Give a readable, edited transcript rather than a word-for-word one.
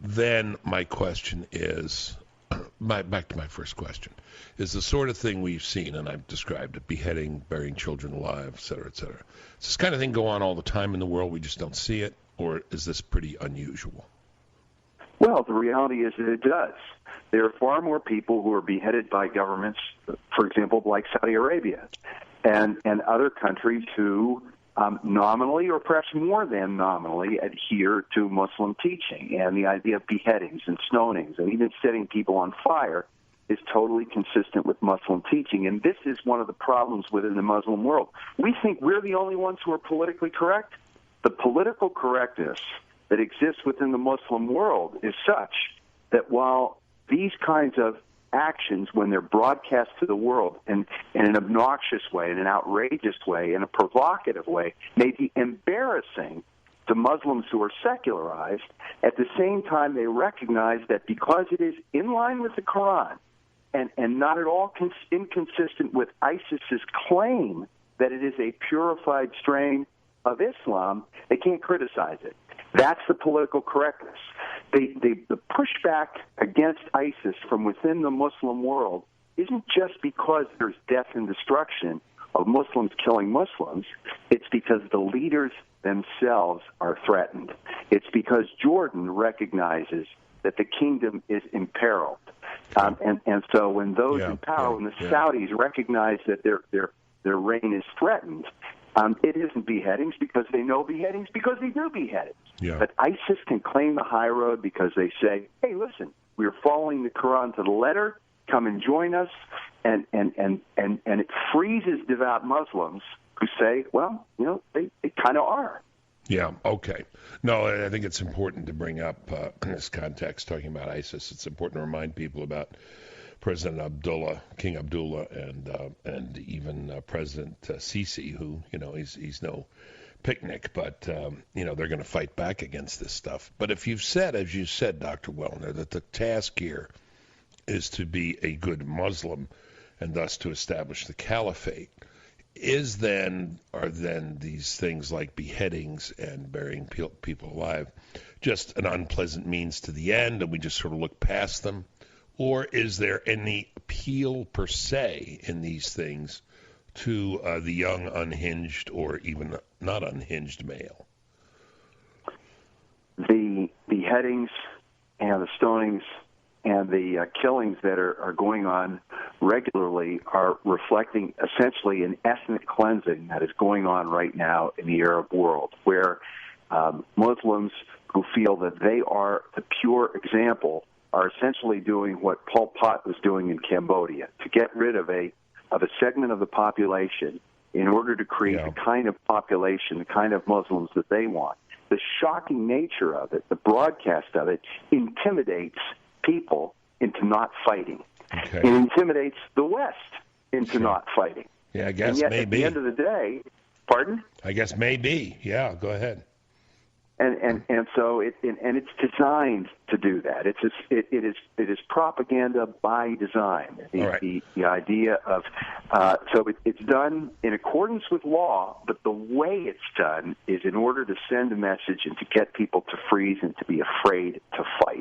then my question is, back to my first question, is the sort of thing we've seen, and I've described it, beheading, burying children alive, et cetera, et cetera. Does this kind of thing go on all the time in the world? We just don't see it, or is this pretty unusual? Well, the reality is that it does. There are far more people who are beheaded by governments, for example, like Saudi Arabia, and other countries who nominally or perhaps more than nominally adhere to Muslim teaching. And the idea of beheadings and stonings and even setting people on fire is totally consistent with Muslim teaching. And this is one of the problems within the Muslim world. We think we're the only ones who are politically correct. The political correctness that exists within the Muslim world is such that while these kinds of actions, when they're broadcast to the world in an obnoxious way, in an outrageous way, in a provocative way, may be embarrassing to Muslims who are secularized, at the same time they recognize that because it is in line with the Quran and not at all inconsistent with ISIS's claim that it is a purified strain of Islam, they can't criticize it. That's the political correctness. The pushback against ISIS from within the Muslim world isn't just because there's death and destruction of Muslims killing Muslims. It's because the leaders themselves are threatened. It's because Jordan recognizes that the kingdom is imperiled. And so when those in power, when the Saudis recognize that their reign is threatened, it isn't beheadings because they know beheadings, because they do beheadings. Yeah. But ISIS can claim the high road because they say, hey, listen, we're following the Quran to the letter. Come and join us. And it freezes devout Muslims who say, well, they kind of are. Yeah, okay. No, I think it's important to bring up in this context, talking about ISIS, it's important to remind people about President Abdullah, King Abdullah, and even President Sisi, who, he's no picnic, but, they're going to fight back against this stuff. But if you've said, as you said, Dr. Welner, that the task here is to be a good Muslim and thus to establish the caliphate, are then these things like beheadings and burying people alive just an unpleasant means to the end and we just sort of look past them? Or is there any appeal per se in these things to the young, unhinged, or even not unhinged male? The beheadings and the stonings and the killings that are going on regularly are reflecting essentially an ethnic cleansing that is going on right now in the Arab world, where Muslims who feel that they are the pure example are essentially doing what Pol Pot was doing in Cambodia, to get rid of a segment of the population in order to create the kind of population, the kind of Muslims that they want. The shocking nature of it, the broadcast of it, intimidates people into not fighting. Okay. It intimidates the West into not fighting. Yeah, I guess and yet, maybe. At the end of the day, pardon? I guess maybe. Yeah, go ahead. And so it's designed to do that. It is propaganda by design. The idea of it's done in accordance with law, but the way it's done is in order to send a message and to get people to freeze and to be afraid to fight.